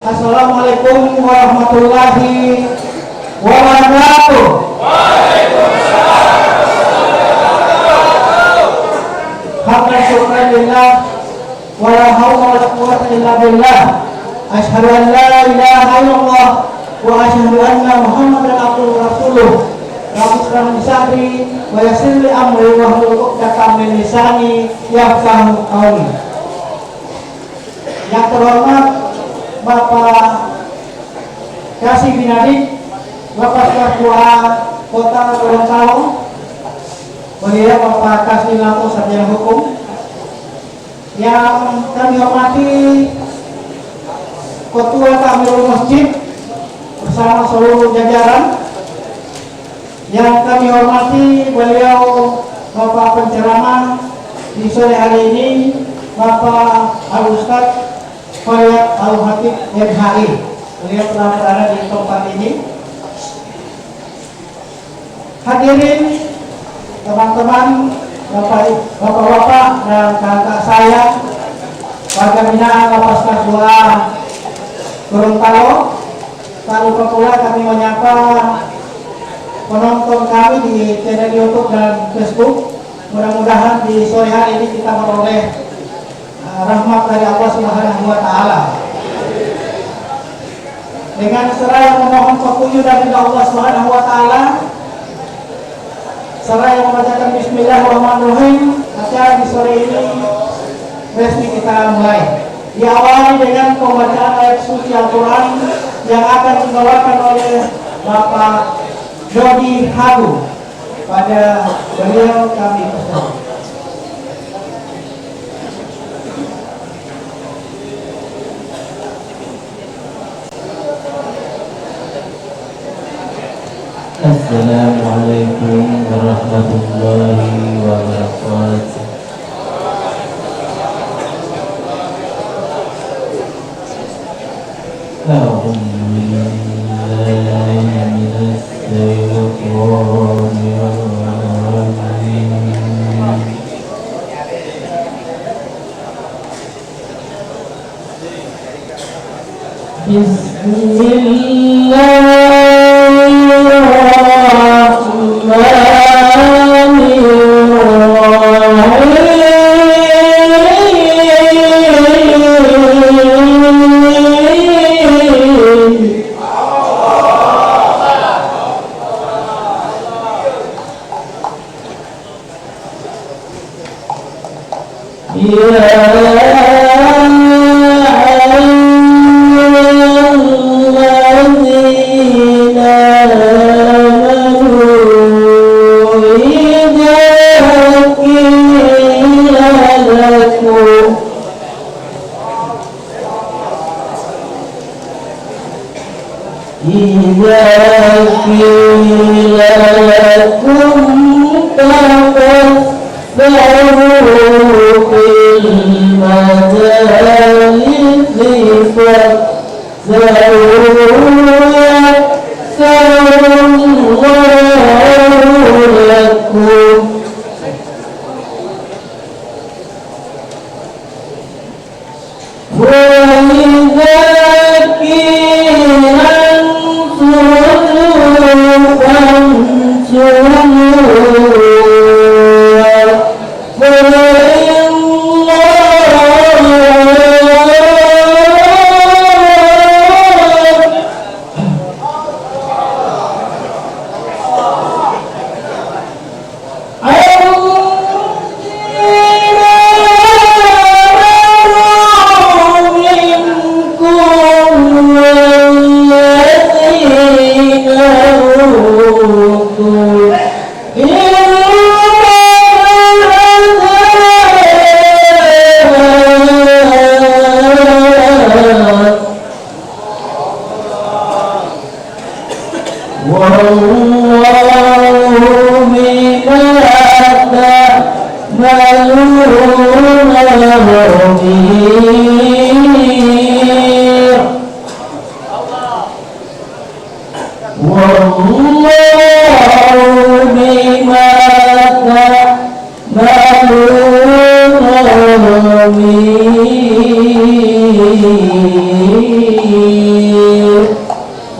Assalamualaikum warahmatullahi wabarakatuh. Hamdan syukran lillah wa la haula wa la quwwata illa billah. Asyhadu an la ilaha illallah wa asyhadu anna Muhammadan abduhu wa rasuluh. Rabbi shrah li sadri wa yassir li amri wahlul 'uqdatam min lisani yafqahu qawli. Yang terhormat Bapak Kasih Binadi, Bapak Ketua Kota Gorontalo, beliau Bapak Kasih Lampung Sarjana Hukum, yang kami hormati Ketua Takmirul Masjid bersama seluruh jajaran, yang kami hormati beliau Bapak penceramah di sore hari ini, Bapak Al-Ustadz Fayyad Al-Hatib MHI. Beliau telah berada di tempat ini. Hadirin teman-teman, bapak-bapak dan kakak saya, warga binaan Lapas 2 Gorontalo. Tak lupa pula kami menyapa penonton kami di channel YouTube dan Facebook. Mudah-mudahan di sore hari ini kita meroleh rahmat dari Allah Subhanahu wa Ta'ala. Dengan seraya memohon petunjuk dari Allah Subhanahu wa Ta'ala, seraya membacakan Bismillahirrahmanirrahim, acara di sore ini resmi kita mulai. Diawali dengan pembacaan ayat suci Al-Quran yang akan dibawakan oleh Bapak Dodi Hagu. Pada beliau kami persilakan. Assalamualaikum warahmatullahi wabarakatuh.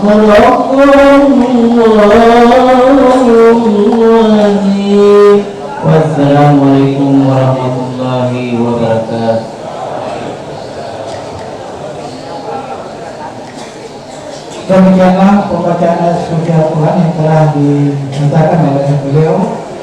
Wassalamualaikum warahmatullahi wabarakatuh. Demikianlah pembacaan ayat suci Al-Quran yang telah dibacakan oleh beliau,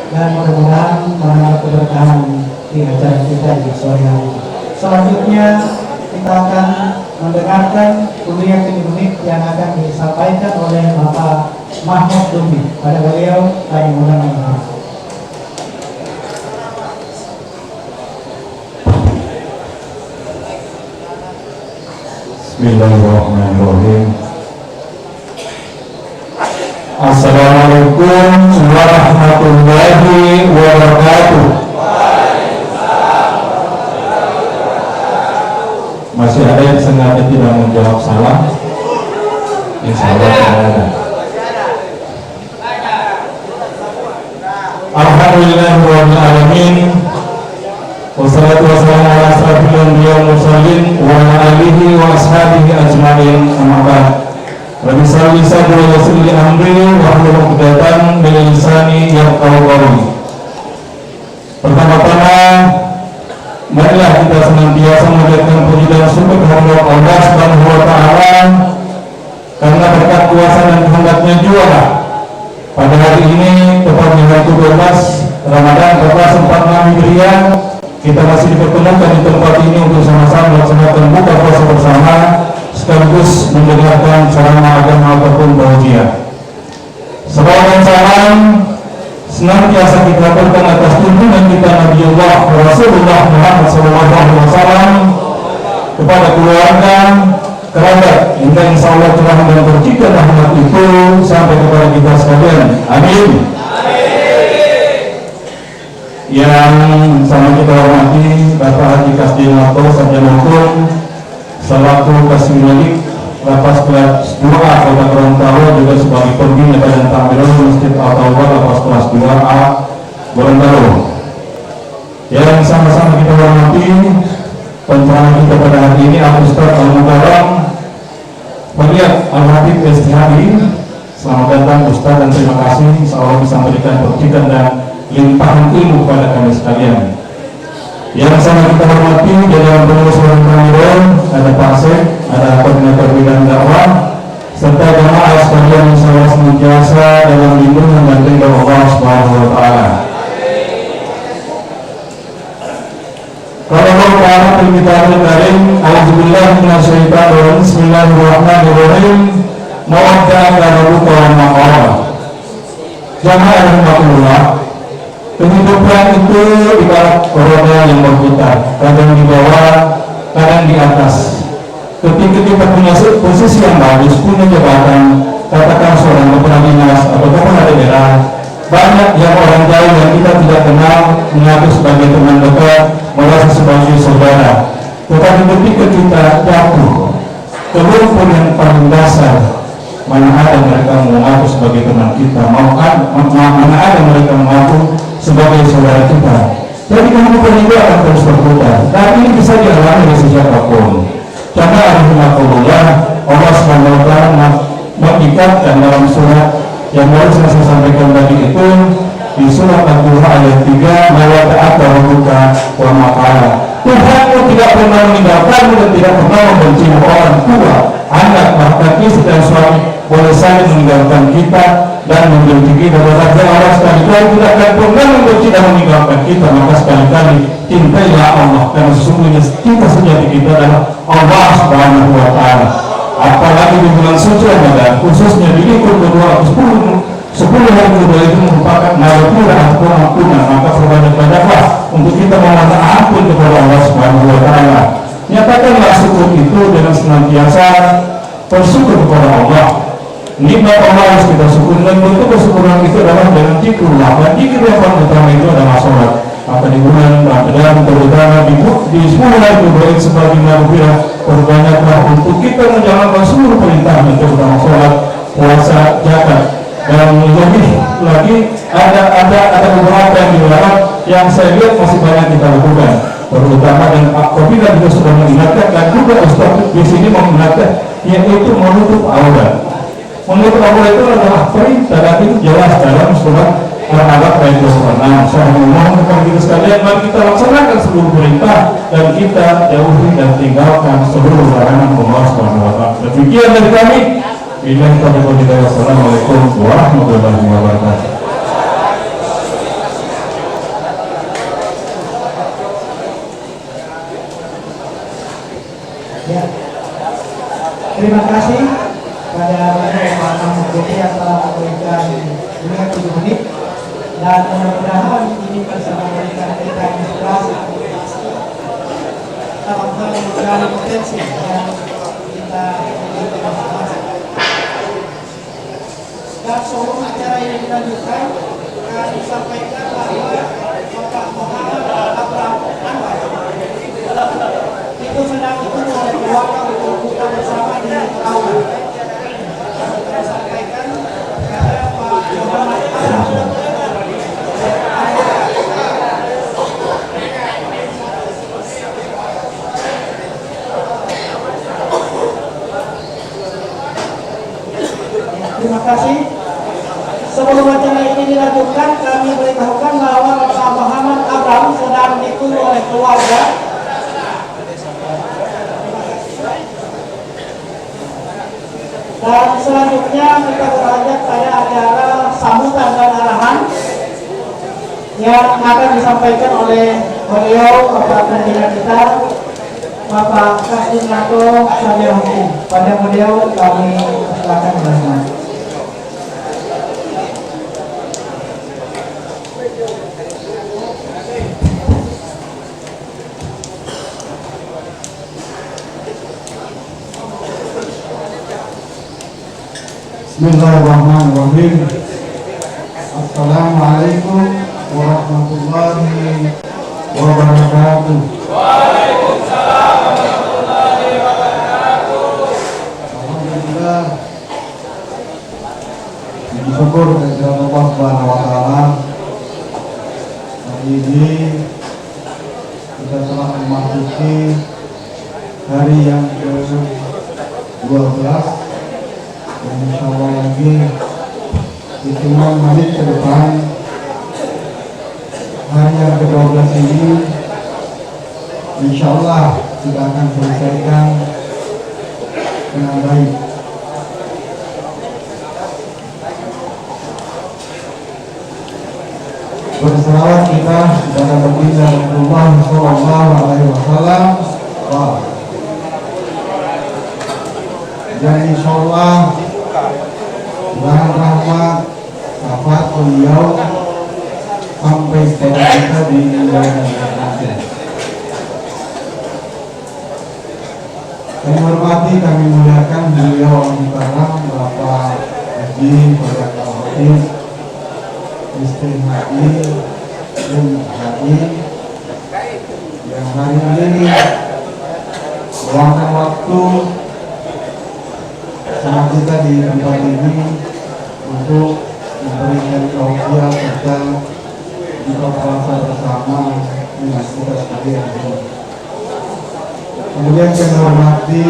dan mudah-mudahan menambah keberkahan di acara kita di sore hari. Selanjutnya kita akan mendengarkan kuliah 3 menit yang akan disampaikan oleh Bapak Mahmud Dumbi. Pada beliau kami mengucapkan Bismillahirrahmanirrahim. Assalamualaikum warahmatullahi wabarakatuh. Masih ada yang sengaja tidak menjawab salam? Insya Allah tidak ada. Alhamdulillahirabbil alamin. Wassalatu wassalamu ala asrofil anbiya wal mursalin wa ala alihi wa ashabihi ajmain. Amma ba'd. Rabbi shalli sadri wa yassir li amri wahlul 'uqdatam min lisani yafqahu qawli. Pertama-tama, marilah kita senantiasa menjadikan puji dan syukur kehadirat Allah Subhanahu wa taala, karena berkat kuasa dan kehendaknya juga pada hari ini, tepatnya hari 12 Ramadan 1446 Hijriah, kita masih dipertemukan di tempat ini untuk sama-sama melaksanakan buka puasa bersama, sekaligus mendengarkan ceramah agama ataupun tausiah. Salawat dan salam senantiasa kita aturkan atas junjungan kita Nabiullah Rasulullah Muhammad SAW, kepada keluarga, kerabat hingga insya Allah telah dan tercipta rahmat itu sampai kepada kita sekalian. Amin. Yang sama kita hormati Bapak Haji Kasdinato Sarjana Hukum selaku Kasmilik Lapas kelas 2 Kota Gorontalo, juga sebagai pembina dan takmirul Masjid Al-Tawbah Lapas kelas 2A Gorontalo. Yang sama-sama kita hormati penceramah kita pada hari ini Al-Ustaz Al-Mukarram Fadiyat Al-Habib Istihadi. Selamat datang Ustaz dan terima kasih, insya Allah bisa memberikan percikan dan limpahan ilmu kepada kami sekalian. Yang sama kita hormati jajaran pengurus Dewan Pengurus, ada Pak Sek, ada koordinator bidang dakwah, serta jamaah sekalian insya Allah senantiasa dalam lindungan dan ridha Allah Subhanahu wa taala. Qala Allah ta'ala fil kitabul karim, a'udzubillahi minasyaitonir rajim, bismillahirrahmanirrahim. Mawadda'aka rabbuka wa ma qala. Jamaah rahmatullah, kehidupan itu ibarat roda yang berputar, kadang di bawah, kadang di atas. Ketika kita punya posisi yang bagus, punya jabatan, katakan seorang kepala dinas atau kepala daerah, banyak yang orang jauh yang kita tidak kenal mengaku sebagai teman dekat, merasa sebagai saudara. Tetapi ketika kita jatuh ke lumpur yang paling dasar, mana ada mereka mengaku sebagai teman kita, mana ada mereka mengaku sebagai saudara kita. Jadi kehidupan itu akan terus berputar, dan ini bisa dialami oleh siapapun. Karena alhamdulillah Allah SWT mengikatkan dalam surat yang baru saya sampaikan tadi itu, di surat Al-Qur'an ayat 3, mawata'aka rabbuka wa maqala. Tuhanmu tidak pernah meninggalkanmu dan tidak pernah membenci orang tua, anak, bahkan istri dan suami boleh saja meninggalkan kita dan membenci kita. Tetapi Allah sekali-kali tidak akan pernah membenci dan meninggalkan kita. Maka sekali-kali cintailah Allah, karena sesungguhnya cinta sejati kita adalah Allah Subhanahu wa taala. Apalagi di bulan suci Ramadan, khususnya di libur kedua 10 hari kedua itu merupakan maghfirah ataupun ampunan. Maka berbanyak-banyaklah untuk kita memohon ampun kepada Allah Subhanahu wa taala. Nyatakanlah syukur itu dengan senantiasa bersyukur kepada Allah. Nikmat Allah harus kita syukuri, dan bentuk kesyukuran itu adalah dengan zikrullah. Dan zikir yang paling utama itu adalah sholat. Maka di bulan Ramadan, terutama di 10 hari kedua itu sebagai maghfirah, berbanyaklah untuk kita menjalankan seluruh perintah, terutama sholat, puasa, zakat. Dan lebih lagi ada beberapa yang dilarang yang saya lihat masih banyak kita lakukan, terutama dan apabila juga sudah mengingatkan, dan juga Ustaz di sini mengingatkan, yaitu menutup aurat. Menurut Allah itu adalah perintah dan itu jelas dalam surat Al-Alaq ayat 26. Saya ngomong kepada kita sekalian, mari kita laksanakan seluruh perintah dan kita jauhi dan tinggalkan seluruh larangan Allah SWT. Demikian dari kami. Wassalamualaikum warahmatullahi wabarakatuh. Ya. Terima kasih pada Bapak Mahmud Budi yang telah memberikan 7 menit dan mudah-mudahan ini bisa memberikan kita inspirasi dalam hal menggali potensi yang kita miliki masing-masing. Dan sebelum acara ini dilanjutkan, kami sampaikan bahwa Bapak Muhammad Abraham Anwar itu sedang ditunggu oleh keluarga untuk buka bersama di aula. Saya sampaikan kepada Pak Muhammad Abraham. Terima kasih. Sebelum acara ini dilanjutkan, kami beritahukan bahwa Bapak Muhammad Abraham sedang ditunggu oleh keluarga. Dan selanjutnya kita beranjak pada acara sambutan dan arahan yang akan disampaikan oleh beliau Bapak pimpinan kita, Bapak Kasdinanto Sabiahukum. Pada beliau kami silakan bersama. Bismillahirrahmanirrahim. Assalamualaikum warahmatullahi wabarakatuh. Waalaikumsalam warahmatullahi wabarakatuh. Alhamdulillah, bersyukur kepada Allah Subhanahu wa taala. Hari ini kita telah memasuki hari yang ke-12 dan insyaallah lagi hitungan menit ke depan hari yang ke-12 ini insyaallah kita akan selesaikan dengan baik. Berselawat kita kepada baginda Rasulullah sallallahu alaihi wasallam. Dan insyaallah dengan rahmat syafaat beliau sampai kepada kita di dunia nanti. Kami hormati, kami muliakan beliau Al-Mukarram Bapak Haji Bapak Al-Hatib Istri Haji dan Haji yang hari ini meluangkan waktu sama kita di tempat ini untuk memberikan tausiah serta buka puasa bersama dengan kita sekalian. Kemudian kami hormati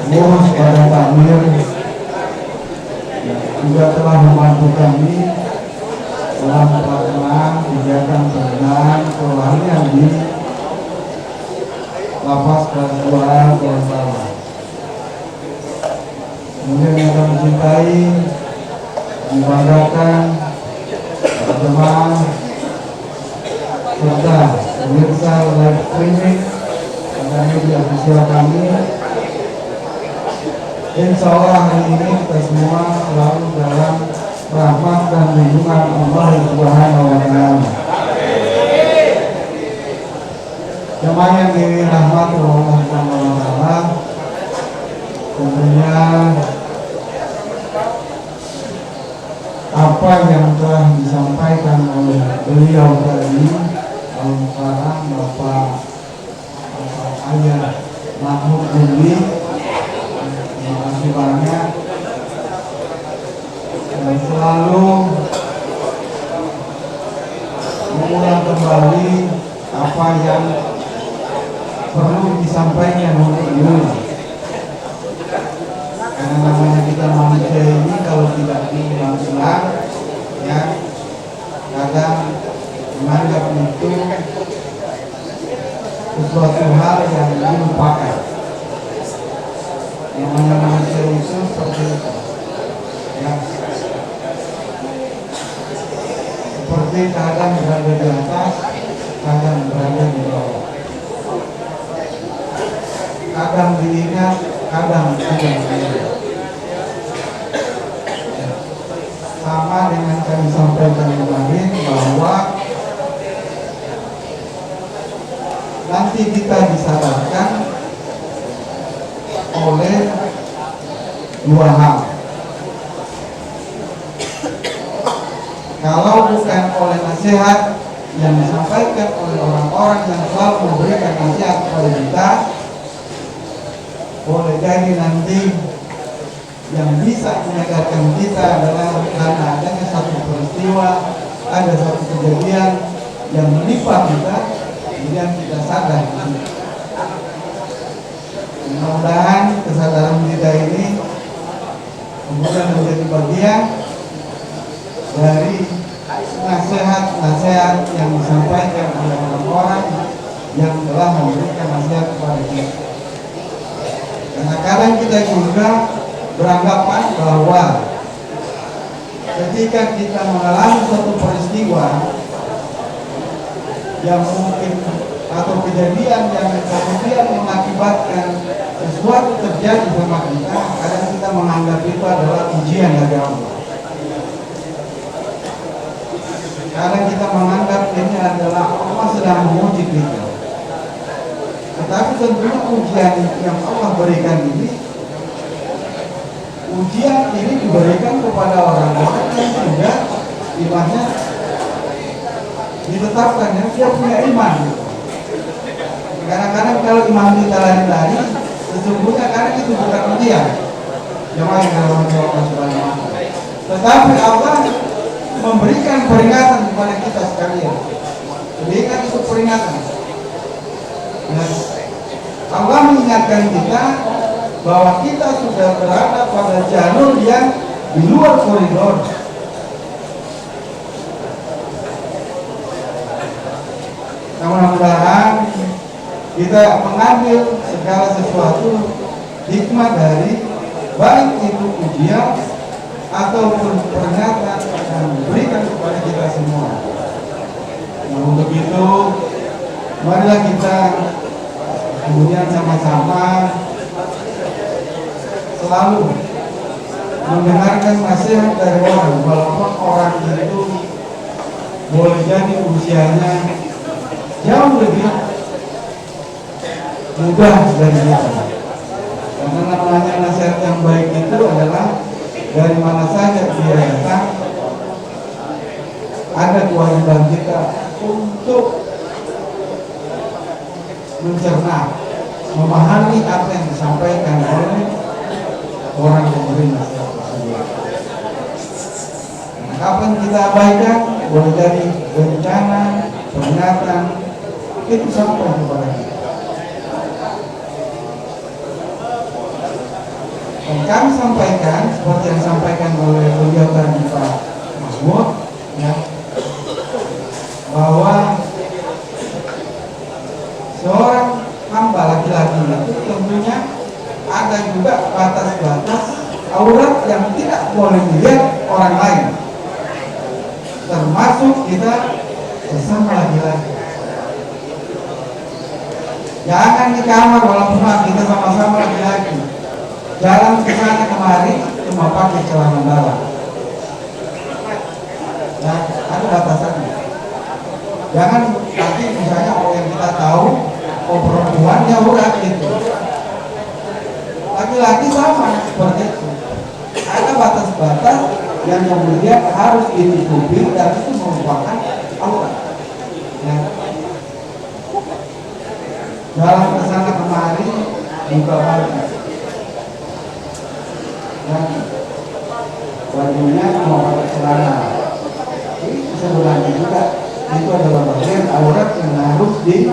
pengurus pada takmir yang juga telah membantu kami dalam pelaksanaan kegiatan pembinaan kerohanian di Lapas Kelas 2 Gorontalo. Kemudian yang kami cintai, membanggakan jemaah serta pemirsa live streaming pada media sosial kami. Insya Allah hari ini kita semua selalu dalam rahmat dan lindungan Allah Subhanahu wa taala. Jemaah yang dirahmati Allah Subhanahu wa taala, tentunya apa yang telah disampaikan oleh beliau tadi, Al-Mukarram Bapak Ayah Mahmud Budi, terima kasih banyak dan selalu mengulang kembali apa yang perlu disampaikan lupakan. Namanya manusia itu seperti itu. Ya. Seperti kadang berada di atas, kadang berada di bawah. Kadang diingat, kadang tidak diingat. Sama dengan kami sampaikan kemarin bahwa nanti kita disadarkan oleh dua hal. Kalau bukan oleh nasihat yang disampaikan oleh orang-orang yang selalu memberikan nasihat kepada kita, boleh jadi nanti yang bisa menyadarkan kita adalah karena adanya satu peristiwa, ada satu kejadian yang menimpa kita, kemudian kita sadar. Mudah-mudahan kesadaran kita ini kemudian menjadi bagian dari nasihat-nasihat yang disampaikan oleh orang-orang yang telah memberikan nasihat kepada kita. Karena kadang kita juga beranggapan bahwa ketika kita mengalami suatu peristiwa yang mungkin atau kejadian yang kemudian mengakibatkan sesuatu terjadi sama kita, kadang kita menganggap itu adalah ujian dari Allah. Kadang kita menganggap ini adalah Allah sedang menguji kita. Tetapi tentunya ujian yang Allah berikan ini, ujian ini diberikan kepada orang-orang yang sudah imannya ditetapkan, ya, dia punya iman. Kadang-kadang kalau iman kita lari-lari, sesungguhnya karena itu bukan ujian. Jemaah yang dirahmati Allah Subhanahu wa Ta'ala. Tetapi Allah memberikan peringatan kepada kita sekalian. Berikan itu peringatan. Dan Allah mengingatkan kita bahwa kita sudah berada pada jalur yang di luar koridor. Mudah-mudahan kita mengambil segala sesuatu hikmah dari baik itu ujian ataupun peringatan yang diberikan kepada kita semua. Nah, untuk itu marilah kita kemudian sama-sama selalu mendengarkan nasihat dari orang, walaupun orang itu boleh jadi usianya jauh lebih mudah dari kita. Karena namanya nasihat yang baik itu adalah dari mana saja dia datang, ada kewajiban kita untuk mencerna, memahami apa yang disampaikan oleh orang yang memberi nasihat tersebut. Nah, kapan kita abaikan, boleh jadi bencana, peringatan itu sampai kepada kita. Dan kami sampaikan seperti yang disampaikan oleh beliau tadi Pak Mahmud, ya, bahwa seorang hamba laki-laki itu tentunya ada juga batas-batas aurat yang tidak boleh dilihat orang lain, termasuk kita sesama laki-laki. Jangan di kamar walaupun kita sama-sama laki-laki, jalan ke sana kemari cuma pakai celana dalam. Nah, ada batasannya. Jangan nanti misalnya yang kita tahu, perempuan ya udah gitu. Laki-laki sama seperti itu. Ada batas-batas yang kemudian harus ditutupi dan itu merupakan aurat. Nah, jalan ke sana kemari buka baju. Dan bajunya mau pakai celana. Ini sebenarnya juga itu adalah bagian aurat yang harus di.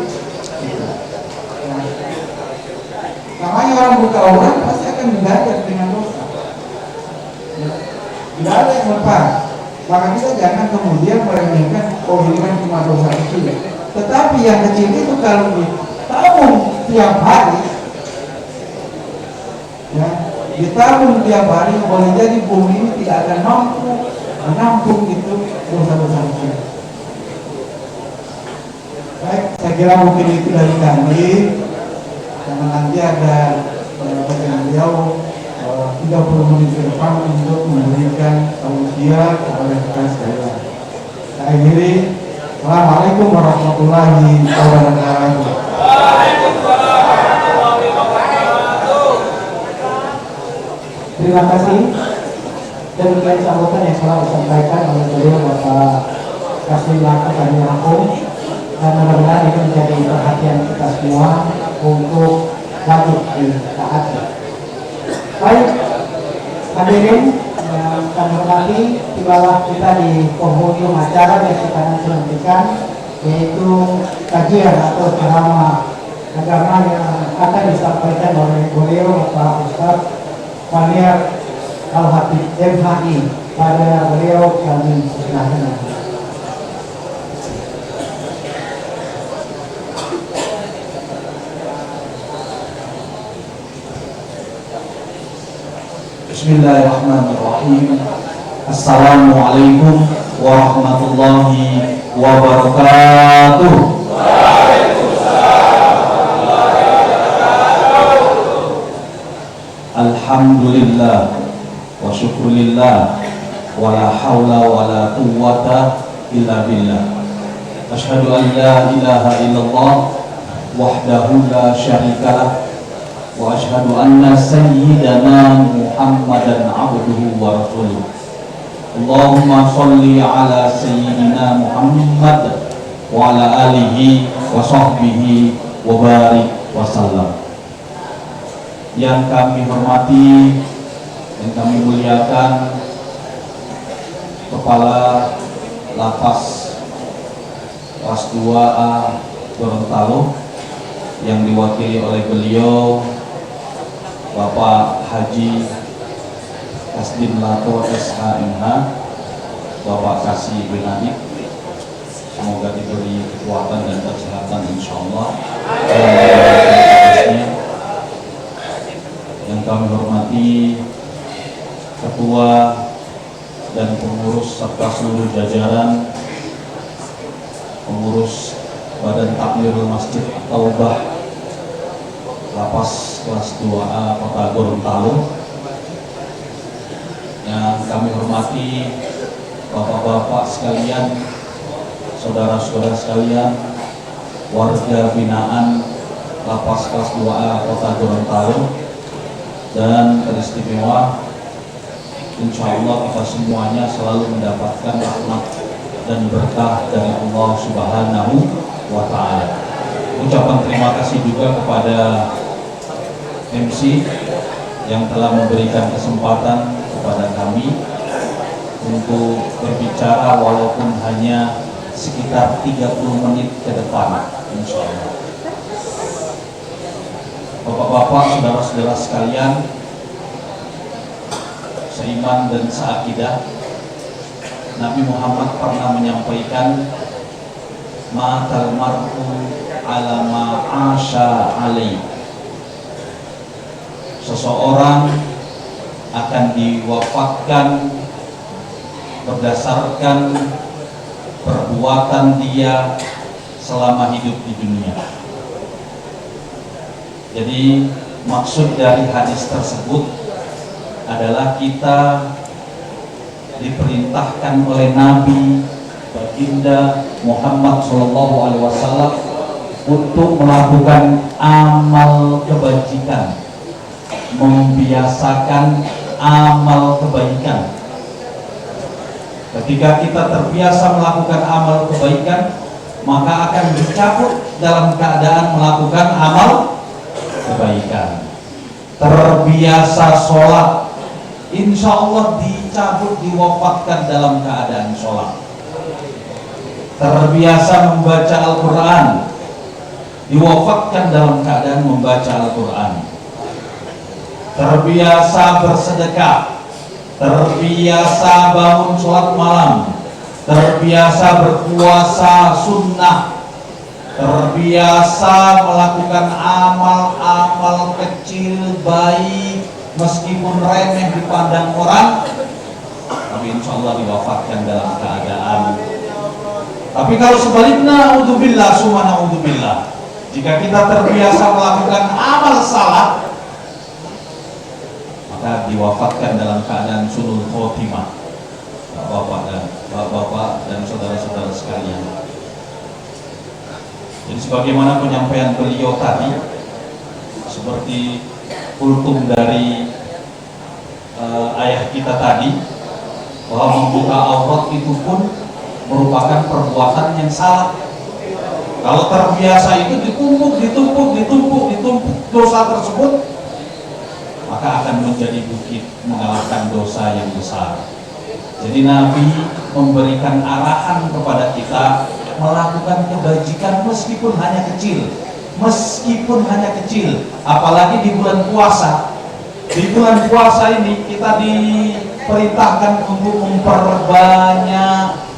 Nah, namanya orang buka aurat pasti akan dibayar dengan dosa. Tidak ada yang lepas. Maka kita jangan kemudian meremehkan, oh ini kan cuma dosa kecil. Tetapi yang kecil itu kalau ditabung tiap hari, ya, ditabung tiap hari, boleh jadi bumi ini tidak akan mampu menampung itu dosa-dosa kita. Baik, saya kira mungkin itu dari kami, karena nanti ada bagian beliau 30 menit ke depan untuk memberikan tausiah kepada kita sekalian. Saya akhiri. Assalamualaikum warahmatullahi wabarakatuh. Terima kasih. Demikian sambutan yang telah disampaikan oleh beliau Bapak Kasih Laka Kami Lampung, dan mudah-mudahan ini menjadi perhatian kita semua untuk wajib ditaati. Baik, hadirin yang kami hormati, tibalah kita di penghujung acara yang kita nanti nantikan, yaitu kajian atau ceramah agama yang akan disampaikan oleh beliau Bapak Ustaz Faniar Al-Habib MHI. Pada beliau kami persilahkan. Bismillahirrahmanirrahim. Assalamualaikum warahmatullahi wabarakatuh. Alhamdulillah wa syukurillah wa la hawla wa la quwwata illa billah. Asyhadu an la ilaha illallah wahdahu la syarikalah wa asyhadu anna sayyidana Muhammadan abduhu wa rasuluh. Allahumma sholli ala sayyidina Muhammad wa ala alihi wa sahbihi wa barik wa sallam. Yang kami hormati dan kami muliakan Kepala Lapas Kelas 2A Gorontalo yang diwakili oleh beliau Bapak Haji Kasdim Lato SHMH, Bapak Kasih bin Adib. Semoga diberi kekuatan dan kesehatan insyaallah. Yang kami hormati Ketua dan pengurus serta seluruh jajaran pengurus Badan Takmirul Masjid Taubah Lapas Kelas 2A Kota Gorontalo. Yang kami hormati bapak-bapak sekalian, saudara-saudara sekalian, warga binaan Lapas Kelas 2A Kota Gorontalo, dan teristimewa, insya Allah kita semuanya selalu mendapatkan rahmat dan berkah dari Allah Subhanahu wa Ta'ala. Ucapan terima kasih juga kepada MC yang telah memberikan kesempatan kepada kami untuk berbicara walaupun hanya sekitar 30 menit ke depan, insya Allah. Bapak-bapak, saudara-saudara sekalian, seiman dan seakidah, Nabi Muhammad pernah menyampaikan, ma'atal mar'u ala ma'asha alaih. Seseorang akan diwafatkan berdasarkan perbuatan dia selama hidup di dunia. Jadi maksud dari hadis tersebut adalah kita diperintahkan oleh Nabi Baginda Muhammad SAW untuk melakukan amal kebajikan, membiasakan amal kebaikan. Ketika kita terbiasa melakukan amal kebaikan, maka akan dicabut dalam keadaan melakukan amal kebaikan. Terbiasa sholat, insya Allah dicabut, diwafatkan dalam keadaan sholat. Terbiasa membaca Al-Quran, diwafatkan dalam keadaan membaca Al-Quran. Terbiasa bersedekah, terbiasa bangun sholat malam, terbiasa berpuasa sunnah, terbiasa melakukan amal-amal kecil baik meskipun remeh dipandang orang, tapi insya Allah diwafatkan dalam keadaan. Tapi kalau sebaliknya, naudzubillah summa naudzubillah, jika kita terbiasa melakukan amal salah, maka diwafatkan dalam keadaan sulul khotimah. Bapak-bapak dan saudara-saudara sekalian. Jadi sebagaimana penyampaian beliau tadi, seperti kultum dari ayah kita tadi, bahwa membuka aurat itu pun merupakan perbuatan yang salah. Kalau terbiasa itu ditumpuk dosa tersebut, maka akan menjadi bukit mengalahkan dosa yang besar. Jadi Nabi memberikan arahan kepada kita melakukan kebajikan meskipun hanya kecil, apalagi di bulan puasa. Di bulan puasa ini kita diperintahkan untuk memperbanyak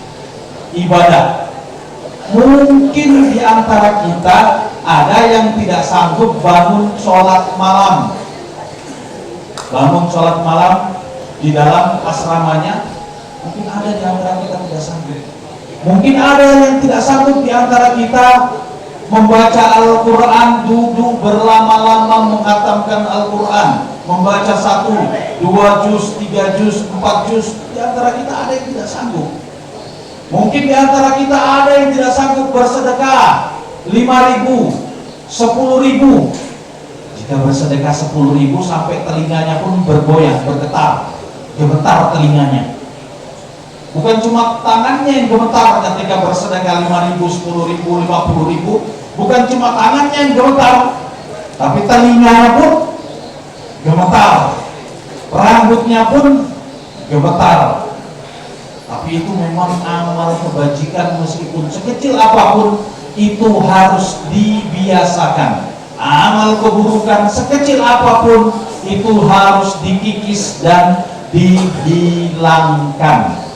ibadah. Mungkin di antara kita ada yang tidak sanggup bangun sholat malam di dalam asramanya. Mungkin ada di antara kita tidak sanggup. Mungkin ada yang tidak sanggup di antara kita membaca Al-Quran, duduk berlama-lama menghatamkan Al-Quran, membaca 1, 2 juz, 3 juz, 4 juz. Di antara kita ada yang tidak sanggup. Mungkin di antara kita ada yang tidak sanggup bersedekah 5.000, 10.000. Jika bersedekah 10.000 sampai telinganya pun bergoyang, gemetar telinganya. Bukan cuma tangannya yang gemetar ketika bersedekah 5.000, 10.000, 50.000. Bukan cuma tangannya yang gemetar, tapi telinganya pun gemetar, rambutnya pun gemetar. Tapi itu memang amal kebajikan meskipun sekecil apapun itu harus dibiasakan. Amal keburukan sekecil apapun itu harus dikikis dan dihilangkan.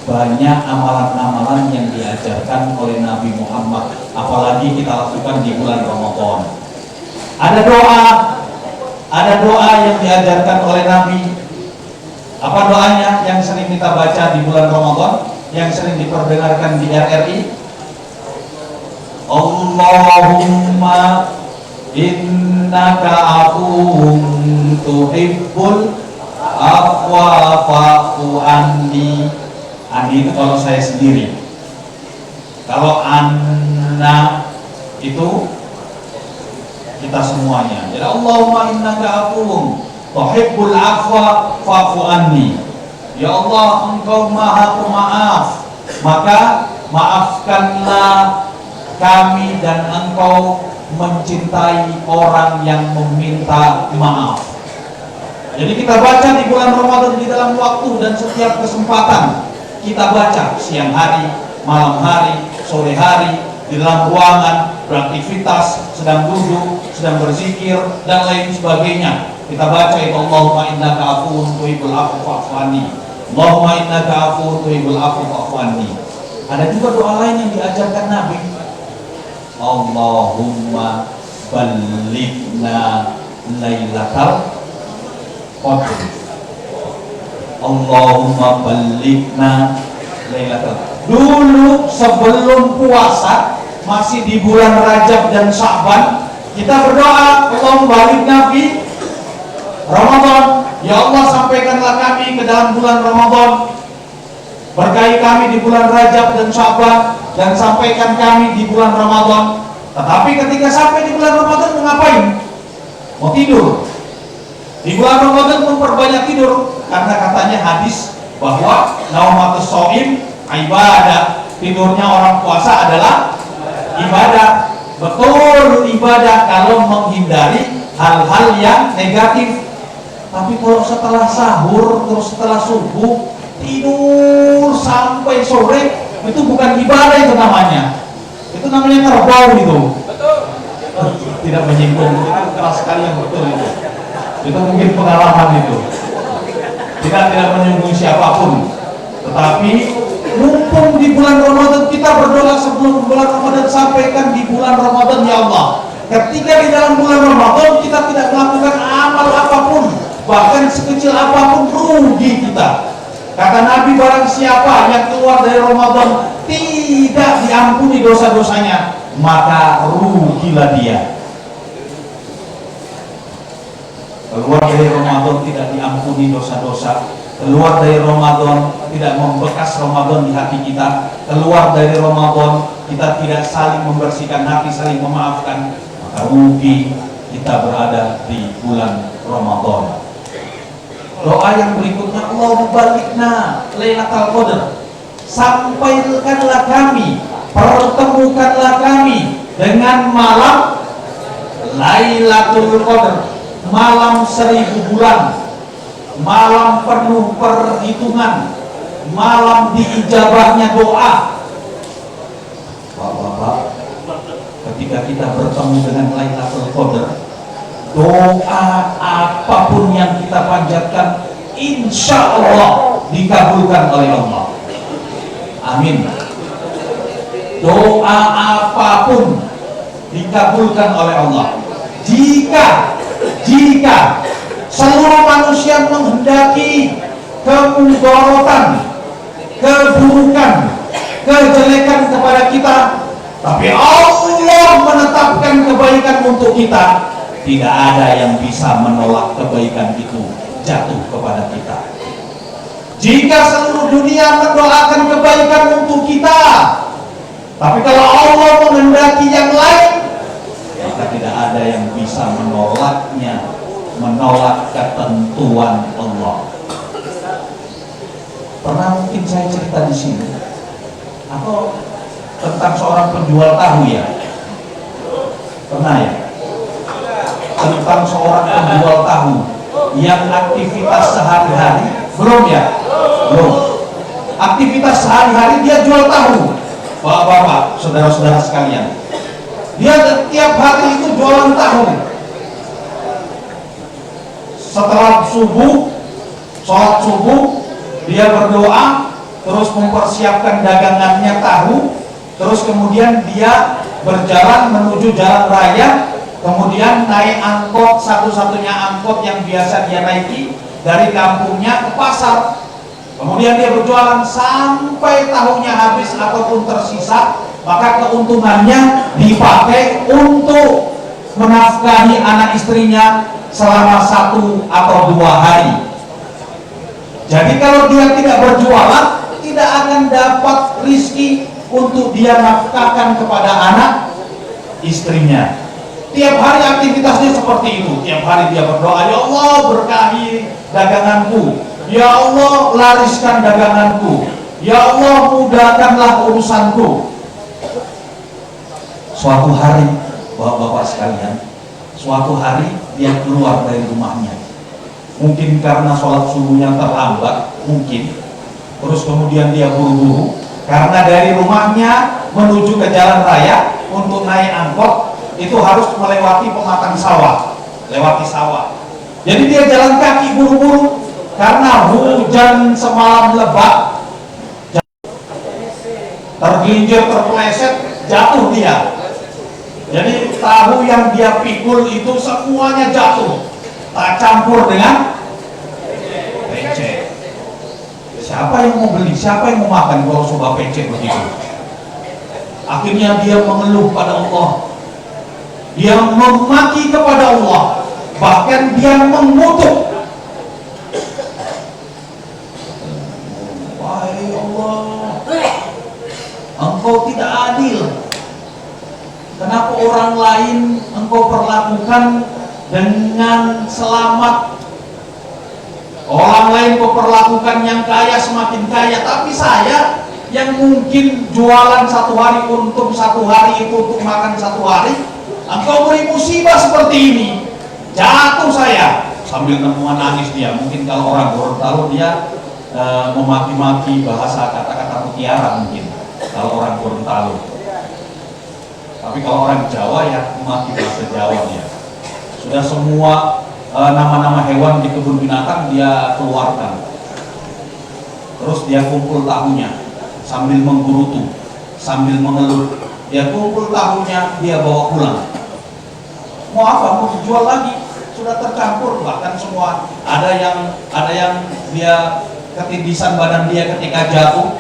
Banyak amalan-amalan yang diajarkan oleh Nabi Muhammad, apalagi kita lakukan di bulan Ramadan. Ada doa yang diajarkan oleh Nabi. Apa doanya yang sering kita baca di bulan Ramadan, yang sering diperdengarkan di RRI? Allahumma innaka afuwun tuhibbul afwa fa'fu anni. Andi itu kalau saya sendiri. Kalau anna itu kita semuanya. Jadi Allahumma innaka afuwun tuhibbul afwa fa'fu anni. Ya Allah, Engkau Maha Pemaaf, maka maafkanlah kami, dan Engkau mencintai orang yang meminta maaf. Jadi kita baca di bulan Ramadan di dalam waktu dan setiap kesempatan. Kita baca siang hari, malam hari, sore hari, di dalam ruangan, beraktivitas, sedang duduk, sedang berzikir, dan lain sebagainya. Kita baca itu Allahumma innaka afuwun tuhibbul afwa fa'fu anni. Allahumma innaka afuwun tuhibbul afwa fa'fu anni. Ada juga doa lain yang diajarkan Nabi. Allahumma ballighna lailatal qadr. Allahumma ballighna lailatal. Dulu sebelum puasa, masih di bulan Rajab dan Sya'ban, kita berdoa, Allahumma ballighna fi Ramadan. Ya Allah, sampaikanlah kami ke dalam bulan Ramadan. Berkahi kami di bulan Rajab dan Sya'ban, dan sampaikan kami di bulan Ramadan. Tetapi ketika sampai di bulan Ramadan, mau ngapain? Mau tidur. Di bulan Ramadan memperbanyak tidur, karena katanya hadis bahwa naumatus shaim ibadah. Tidurnya orang puasa adalah ibadah. Betul, ibadah kalau menghindari hal-hal yang negatif. Tapi kalau setelah sahur, terus setelah subuh tidur sampai sore, itu bukan ibadah, itu namanya. Itu namanya kerbau itu. Betul. Tidak menyinggung, itu keras sekali yang betul itu. Itu mungkin pengalaman itu. Tidak menyinggung siapapun. Tetapi Mumpung di bulan Ramadan, kita berdoa sebelum bulan Ramadan, sampaikan di bulan Ramadan, ya Allah, ketika di dalam bulan Ramadan kita tidak melakukan amal apapun, bahkan sekecil apapun, rugi kita. Kata Nabi, barang siapa yang keluar dari Ramadan tidak diampuni dosa-dosanya, maka rugilah dia. Keluar dari Ramadan tidak diampuni dosa-dosa, keluar dari Ramadan tidak membekas Ramadan di hati kita, keluar dari Ramadan kita tidak saling membersihkan hati, saling memaafkan, maka rugi kita berada di bulan Ramadan. Doa yang berikutnya, Allahumma balikna Lailatul Qadar, sampaikanlah kami, pertemukanlah kami dengan malam Lailatul Qadar, malam 1000 bulan, malam penuh perhitungan, malam diijabahnya doa. Bapak-bapak, ketika kita bertemu dengan Lailatul Qadar, doa apapun yang kita panjatkan, insya Allah dikabulkan oleh Allah. Amin. Doa apapun dikabulkan oleh Allah. Jika seluruh manusia menghendaki kemudorotan, keburukan, kejelekan kepada kita, tapi Allah menetapkan kebaikan untuk kita, tidak ada yang bisa menolak kebaikan itu jatuh kepada kita. Jika seluruh dunia mendoakan kebaikan untuk kita, tapi kalau Allah menghendaki yang lain, maka tidak ada yang bisa menolaknya, menolak ketentuan Allah. Pernah mungkin saya cerita di sini, atau tentang seorang penjual tahu ya? Pernah ya? Tentang seorang penjual tahu yang aktivitas sehari-hari, belum ya? Belum. Aktivitas sehari-hari dia jual tahu. Bapak-bapak, saudara-saudara sekalian, dia tiap hari itu jualan tahu. Setelah subuh, sholat subuh, dia berdoa, terus mempersiapkan dagangannya tahu, terus kemudian dia berjalan menuju jalan raya, kemudian naik angkot, satu-satunya angkot yang biasa dia naiki dari kampungnya ke pasar. Kemudian dia berjualan sampai tahunya habis ataupun tersisa, maka keuntungannya dipakai untuk menafkahi anak istrinya selama 1 atau 2 hari. Jadi kalau dia tidak berjualan, tidak akan dapat rizki untuk dia nafkahkan kepada anak istrinya. Tiap hari aktivitasnya seperti itu. Tiap hari dia berdoa, ya Allah berkahi daganganku, ya Allah lariskan daganganku, ya Allah mudahkanlah urusanku. Suatu hari, bapak-bapak sekalian, suatu hari dia keluar dari rumahnya. Mungkin karena sholat subuhnya terlambat, mungkin. Terus kemudian dia buru-buru, karena dari rumahnya menuju ke jalan raya untuk naik angkot itu harus melewati pematang sawah, lewati sawah. Jadi dia jalan kaki buru-buru karena hujan semalam lebat, tergelincir, terpeleset, jatuh dia. Jadi tahu yang dia pikul itu semuanya jatuh, tak campur dengan becek. Siapa yang mau beli? Siapa yang mau makan kalau sudah becek begitu? Akhirnya dia mengeluh pada Allah, dia memaki kepada Allah, bahkan dia mengutuk. Wahai Allah, Engkau tidak adil. Kenapa orang lain Engkau perlakukan dengan selamat? Orang lain Engkau perlakukan yang kaya semakin kaya, tapi saya yang mungkin jualan 1 hari untung 1 hari itu untuk makan 1 hari, Engkau beri musibah seperti ini. Jatuh saya. Sambil menangis dia. Mungkin kalau orang Gorontalo dia memaki-maki bahasa kata-kata mutiara mungkin. Kalau orang Gorontalo. Tapi kalau orang Jawa ya maki bahasa Jawa dia. Sudah semua nama-nama hewan di kebun binatang dia keluarkan. Terus dia kumpul tahunya. sambil menggerutu, sambil mengeluh. Dia kumpul tahunya, dia bawa pulang. Mau apa? Mau dijual lagi? Sudah tercampur, bahkan semua ada yang dia ketindisan badan dia ketika jatuh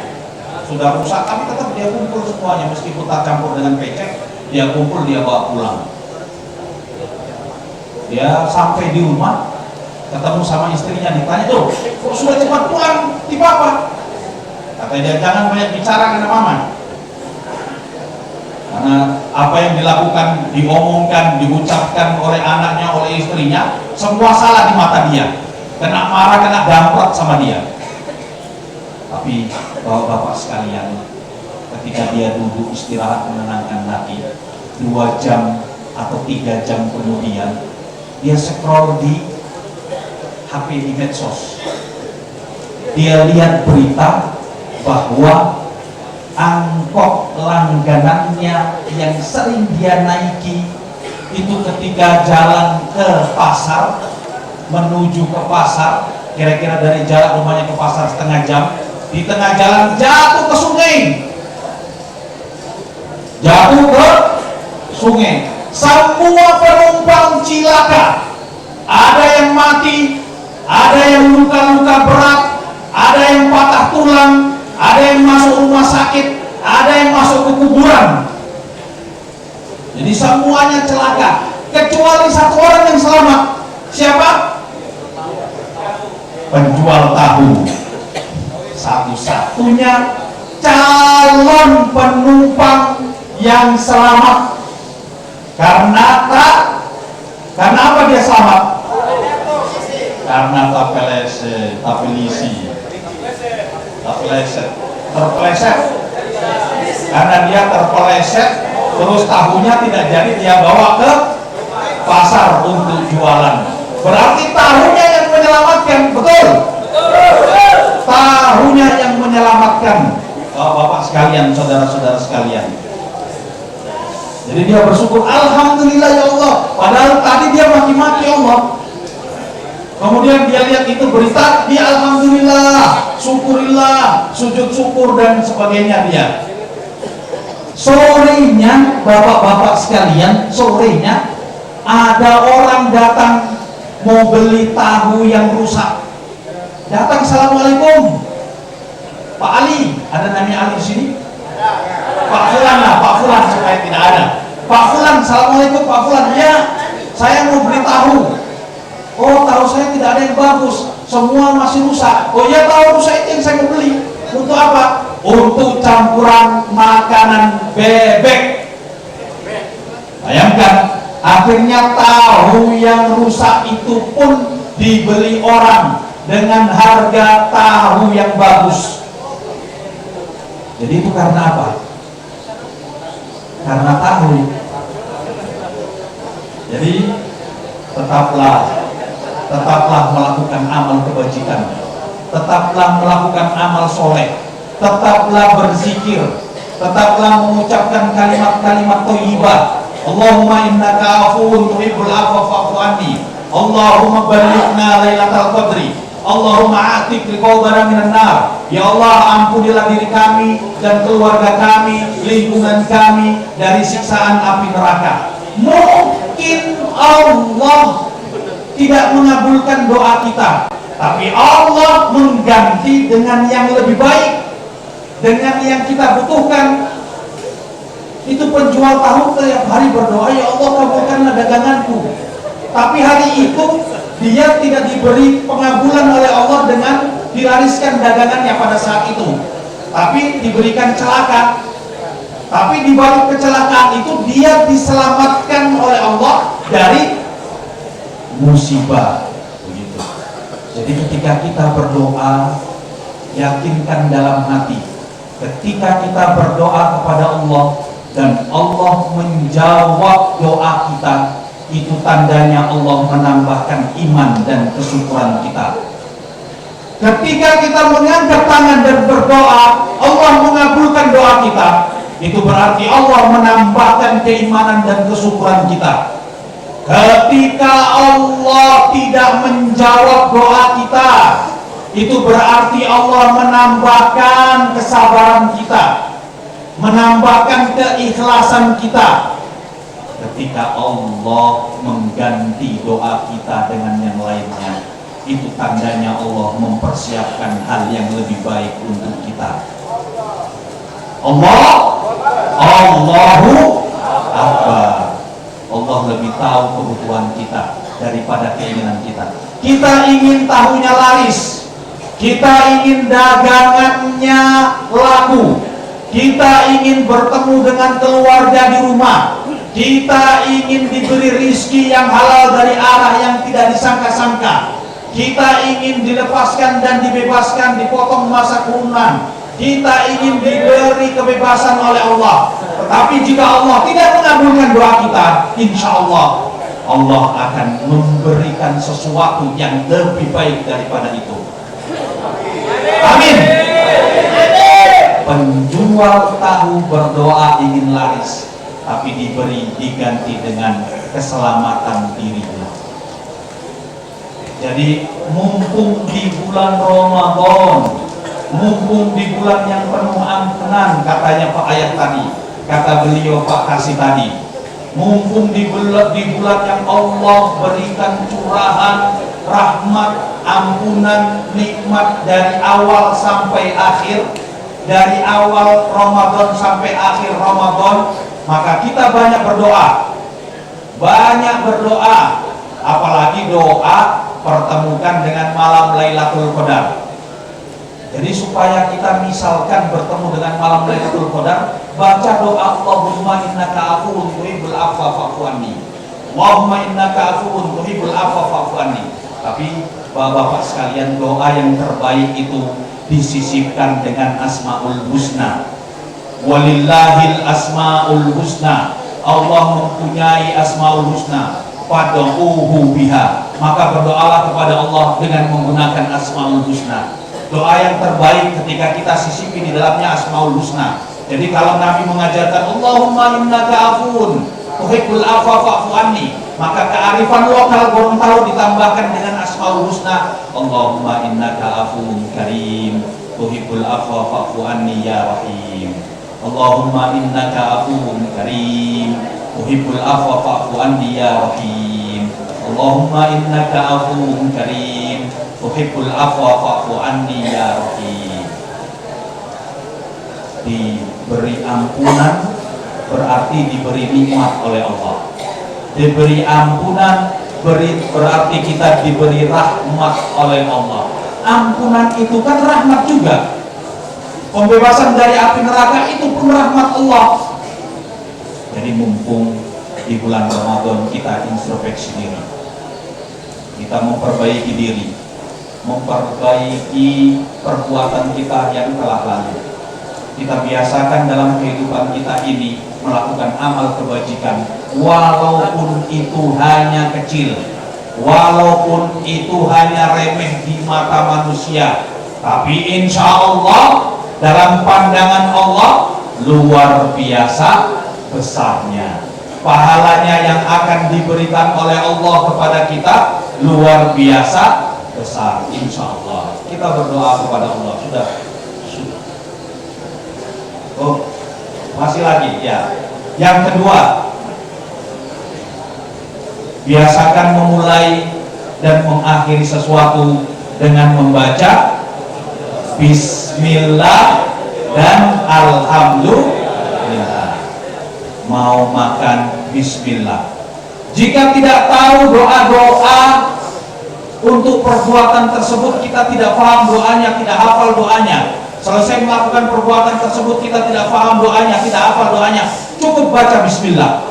sudah rusak, tapi tetap dia kumpul semuanya meskipun tercampur dengan becek, dia kumpul, dia bawa pulang. Dia sampai di rumah ketemu sama istrinya, ditanya, tuh kok sudah cepat pulang, tiba apa? Kata dia, jangan banyak bicara karena mama, karena apa yang dilakukan, diomongkan, diucapkan oleh anaknya, oleh istrinya, semua salah di mata dia, kena marah, kena damprat sama dia. Tapi bapak-bapak sekalian, ketika dia duduk istirahat menenangkan hati, 2 jam atau 3 jam kemudian, dia scroll di HP di medsos. Dia lihat berita bahwa angkot langganannya yang sering dia naiki itu ketika jalan ke pasar, menuju ke pasar, kira-kira dari jalan rumahnya ke pasar setengah jam, di tengah jalan jatuh ke sungai. Jatuh ke sungai. Semua penumpang cilaka. Ada yang mati, ada yang luka-luka berat, ada yang patah tulang, ada yang masuk rumah sakit, ada yang masuk ke kuburan. Jadi semuanya celaka, kecuali 1 orang yang selamat. Siapa? Penjual tahu. Satu-satunya calon penumpang yang selamat. Karena apa dia selamat? Karena terpeleset. Karena dia terpeleset, terus tahunya tidak jadi dia bawa ke pasar untuk jualan. Berarti tahunya yang menyelamatkan, betul? Tahunya yang menyelamatkan. Bapak sekalian, saudara-saudara sekalian. Jadi dia bersyukur, alhamdulillah ya Allah. Padahal tadi dia maki-maki Allah. Kemudian dia lihat itu berita, dia alhamdulillah, syukurillah, sujud syukur dan sebagainya dia. Sorenya, bapak-bapak sekalian, sorenya ada orang datang mau beli tahu yang rusak. Datang, assalamualaikum, Pak Ali, ada namanya Ali di sini? Pak Fulan lah, Pak Fulan supaya tidak ada. Pak Fulan, assalamualaikum Pak Fulan. Ya, saya mau beli tahu. Oh, tahu saya tidak ada yang bagus, semua masih rusak. Oh ya, tahu rusak itu yang saya mau beli. Untuk apa? Untuk campuran makanan bebek. Bayangkan, akhirnya tahu yang rusak itu pun dibeli orang dengan harga tahu yang bagus. Jadi itu karena apa? Karena tahu. Jadi tetaplah melakukan amal kebajikan, tetaplah melakukan amal soleh, tetaplah berzikir, tetaplah mengucapkan kalimat-kalimat thayyibah. Allahumma innaka afuwun tuhibbul afwa fa'fu anni. Allahumma ballighna lailatal qadri. Allahumma a'tik riqabana minan nar. Ya Allah, ampunilah diri kami dan keluarga kami, lingkungan kami dari siksaan api neraka. Mungkin Allah tidak mengabulkan doa kita, tapi Allah mengganti dengan yang lebih baik, dengan yang kita butuhkan. Itu penjual tahu tiap hari berdoa, ya Allah kabulkanlah daganganku. Tapi hari itu dia tidak diberi pengabulan oleh Allah dengan dilariskan dagangannya pada saat itu, tapi diberikan celaka. Tapi di balik kecelakaan itu dia diselamatkan oleh Allah dari musibah. Begitu. Jadi ketika kita berdoa, yakinkan dalam hati, ketika kita berdoa kepada Allah dan Allah menjawab doa kita, itu tandanya Allah menambahkan iman dan kesyukuran kita. Ketika kita mengangkat tangan dan berdoa, Allah mengabulkan doa kita, itu berarti Allah menambahkan keimanan dan kesyukuran kita. Ketika Allah tidak menjawab doa kita, itu berarti Allah menambahkan kesabaran kita, menambahkan keikhlasan kita. Ketika Allah mengganti doa kita dengan yang lainnya, itu tandanya Allah mempersiapkan hal yang lebih baik untuk kita. Allahu Akbar. Allah lebih tahu kebutuhan kita daripada keinginan kita. Kita ingin tahunya laris, kita ingin dagangannya laku, kita ingin bertemu dengan keluarga di rumah, kita ingin diberi rizki yang halal dari arah yang tidak disangka-sangka, kita ingin dilepaskan dan dibebaskan, dipotong masa kurungan, kita ingin diberi kebebasan oleh Allah. Tetapi jika Allah tidak mengabulkan doa kita, insya Allah Allah akan memberikan sesuatu yang lebih baik daripada itu. Amin. Penjual tahu berdoa ingin laris, tapi diganti dengan keselamatan dirinya. Jadi mumpung di bulan Ramadan, mumpung di bulan yang penuh ampunan, katanya Pak Ayat tadi, kata beliau Pak Kasih tadi, mumpung di bulan yang Allah berikan curahan rahmat, ampunan, nikmat dari awal sampai akhir, dari awal Ramadan sampai akhir Ramadan, maka kita banyak berdoa, apalagi doa pertemukan dengan malam Lailatul Qadar. Jadi supaya kita misalkan bertemu dengan malam Lailatul Qadar, baca doa Allahumma innaka afuwun tuhibbul afwa fa'fu anni. Allahumma innaka afuwun tuhibbul afwa fa'fu anni. Tapi Bapak-bapak sekalian, doa yang terbaik itu disisipkan dengan Asmaul Husna. Walillahil Asmaul Husna. Allah mempunyai Asmaul Husna. Fad'uhu biha. Maka berdoalah kepada Allah dengan menggunakan Asmaul Husna. Doa yang terbaik ketika kita sisipi di dalamnya Asmaul Husna. Jadi kalau Nabi mengajarkan Allahumma innaka afuun tuhibbul afwa fa'fu anni, maka kearifan lokal Gorontalo ditambahkan dengan Asmaul Husna. Allahumma innaka afuun karim tuhibbul afwa fa'fu anni ya rahim. Allahumma innaka afuun karim tuhibbul afwa fa'fu anni ya rahim. Allahumma innaka afuun karim tuhibbul afwa fa'fu anni ya rahim. Diberi ampunan berarti diberi nikmat oleh Allah. Diberi ampunan berarti kita diberi rahmat oleh Allah. Ampunan itu kan rahmat juga. Pembebasan dari api neraka itu pun rahmat Allah. Jadi mumpung di bulan Ramadan kita introspeksi diri, kita memperbaiki diri, memperbaiki perbuatan kita yang telah lalu. Kita biasakan dalam kehidupan kita ini melakukan amal kebajikan, walaupun itu hanya kecil, walaupun itu hanya remeh di mata manusia, tapi insya Allah dalam pandangan Allah luar biasa besarnya. Pahalanya yang akan diberikan oleh Allah kepada kita luar biasa besar, insya Allah. Kita berdoa kepada Allah. Sudah. Oh, masih lagi ya. Yang kedua, biasakan memulai dan mengakhiri sesuatu dengan membaca Bismillah dan Alhamdulillah. Mau makan Bismillah. Jika tidak tahu doa-doa untuk perbuatan tersebut, kita tidak paham doanya, tidak hafal doanya. Selesai melakukan perbuatan tersebut kita tidak paham doanya, tidak hafal doanya, cukup baca Bismillah,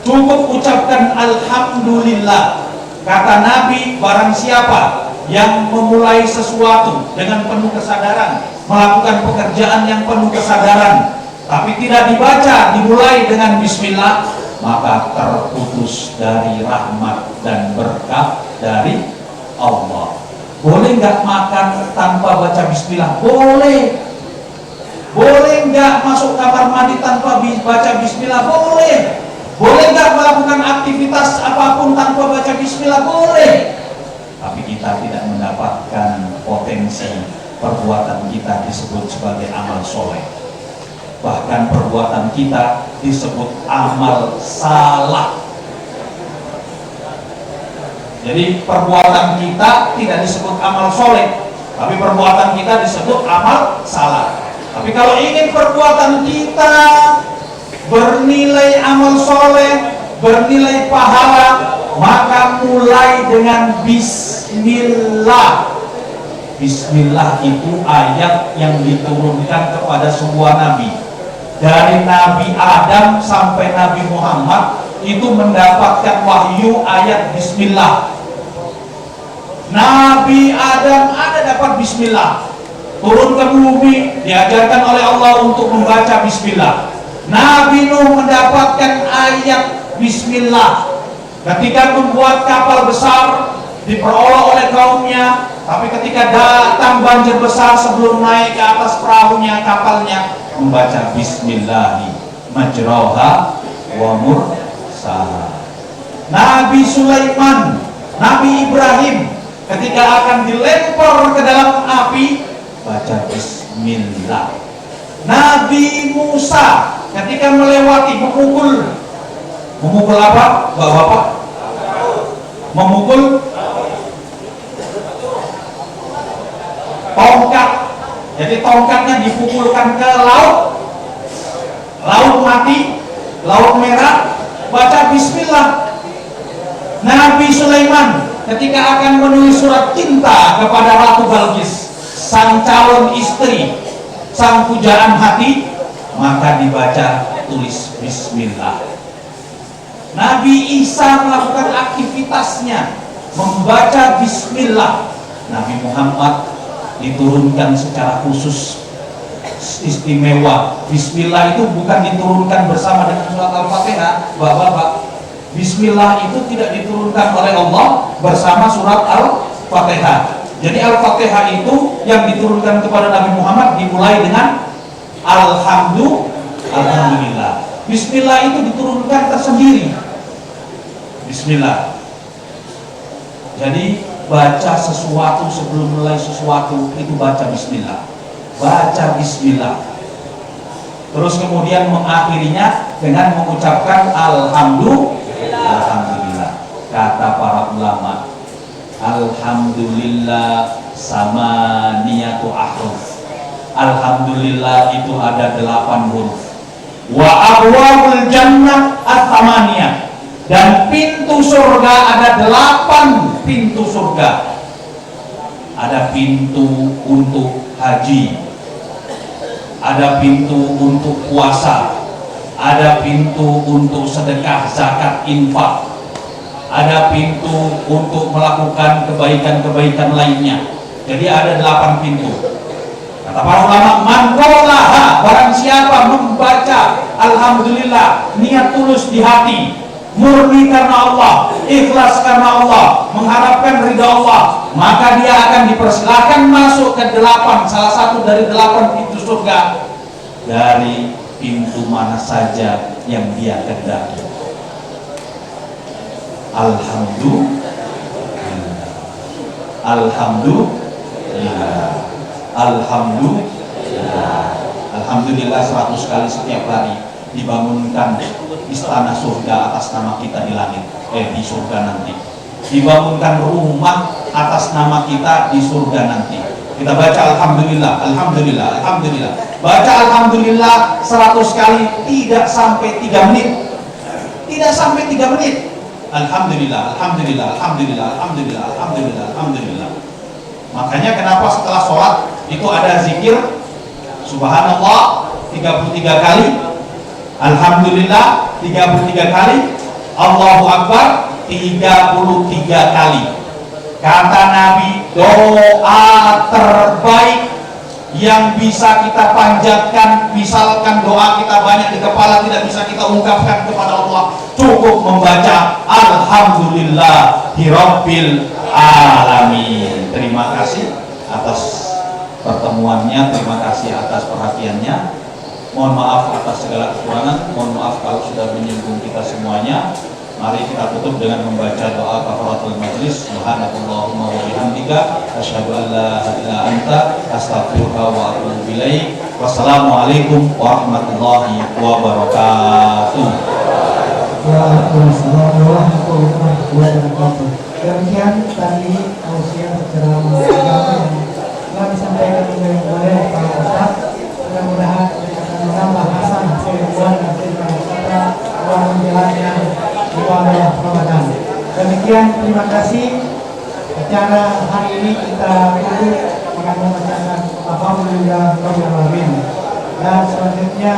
cukup ucapkan Alhamdulillah. Kata Nabi, barang siapa yang memulai sesuatu dengan penuh kesadaran, melakukan pekerjaan yang penuh kesadaran, tapi tidak dibaca, dimulai dengan Bismillah, maka terputus dari rahmat dan berkah dari Allah. Boleh nggak makan tanpa baca Bismillah? Boleh. Boleh nggak masuk kamar mandi tanpa baca Bismillah? Boleh. Boleh nggak melakukan aktivitas apapun tanpa baca Bismillah? Boleh. Tapi kita tidak mendapatkan potensi kondisi perbuatan kita disebut sebagai amal soleh. Bahkan perbuatan kita disebut amal salah. Jadi perbuatan kita tidak disebut amal soleh, tapi perbuatan kita disebut amal salah. Tapi kalau ingin perbuatan kita bernilai amal soleh, bernilai pahala, maka mulai dengan bismillah. Bismillah itu ayat yang diturunkan kepada sebuah nabi. Dari Nabi Adam sampai Nabi Muhammad itu mendapatkan wahyu ayat bismillah. Nabi Adam ada dapat bismillah, turun ke bumi, diajarkan oleh Allah untuk membaca bismillah. Nabi Nuh mendapatkan ayat bismillah ketika membuat kapal besar, diperoleh oleh kaumnya. Tapi ketika datang banjir besar, sebelum naik ke atas perahunya, kapalnya, membaca bismillahi majroha wa mursaha. Nabi Sulaiman, Nabi Ibrahim, ketika akan dilempar ke dalam api, baca bismillah. Nabi Musa ketika melewati, memukul apa bapak-bapak? Memukul tongkat. Jadi tongkatnya dipukulkan ke laut mati, laut merah, baca bismillah. Nabi Sulaiman ketika akan menulis surat cinta kepada Ratu Balqis, sang calon istri, sang pujaan hati, maka dibaca, tulis bismillah. Nabi Isa melakukan aktivitasnya membaca bismillah. Nabi Muhammad diturunkan secara khusus, istimewa. Bismillah itu bukan diturunkan bersama dengan surat Al-Fatihah, Bapak-bapak. Bismillah itu tidak diturunkan oleh Allah bersama surat Al-Fatihah. Jadi Al-Fatihah itu yang diturunkan kepada Nabi Muhammad dimulai dengan Alhamdulillah. Bismillah itu diturunkan tersendiri. Bismillah. Jadi baca sesuatu sebelum mulai sesuatu itu baca bismillah. Baca bismillah. Terus kemudian mengakhirinya dengan mengucapkan alhamdulillah. Kata para ulama, alhamdulillah sama niyatu ahruf. Alhamdulillah itu ada 8 huruf. Wa abwabul jannah at-tamaniyah. Dan pintu surga ada 8 pintu surga. Ada pintu untuk haji, ada pintu untuk puasa, ada pintu untuk sedekah, zakat, infak, ada pintu untuk melakukan kebaikan-kebaikan lainnya. Jadi ada 8 pintu. Kata para ulama, man qalaha, barang siapa membaca alhamdulillah, niat tulus di hati, murni karena Allah, ikhlas karena Allah, mengharapkan ridha Allah, maka dia akan dipersilahkan masuk ke 8, salah satu dari 8 pintu surga, dari pintu mana saja yang dia kehendaki. Alhamdulillah 100 kali setiap hari dibangunkan istana surga atas nama kita di langit, di surga nanti. Dibangunkan rumah atas nama kita di surga nanti. Kita baca alhamdulillah. Baca alhamdulillah 100 kali, tidak sampai 3 menit. Tidak sampai 3 menit. Alhamdulillah. Makanya kenapa setelah sholat itu ada zikir subhanallah 33 kali, alhamdulillah 33 kali, Allahu Akbar 33 kali. Kata Nabi, doa terbaik yang bisa kita panjatkan, misalkan doa kita banyak di kepala tidak bisa kita ungkapkan kepada Allah, cukup membaca alhamdulillah rabbil alamin. Terima kasih atas pertemuannya, terima kasih atas perhatiannya. Mohon maaf atas segala kekurangan, mohon maaf kalau sudah menyinggung kita semuanya. Mari kita tutup dengan membaca doa kafaratul majlis. Subhanakallahumma wa bihamdika asyhadu an la ilaha illa anta astaghfiruka wa atubu ilaik. Wassalamualaikum warahmatullahi wabarakatuh. Waalaikumsalam warahmatullahi wabarakatuh. Demikian tadi tausiah ceramah agama yang telah disampaikan oleh Pak Ustaz. Mudah-mudahan akan menambah hasanah kehidupan dan kehidupan dalam menjalannya ibadah Ramadan. Demikian, terima kasih. Acara hari ini kita tutup dengan membacakan Alhamdulillah Rabbil Alamin. Dan selanjutnya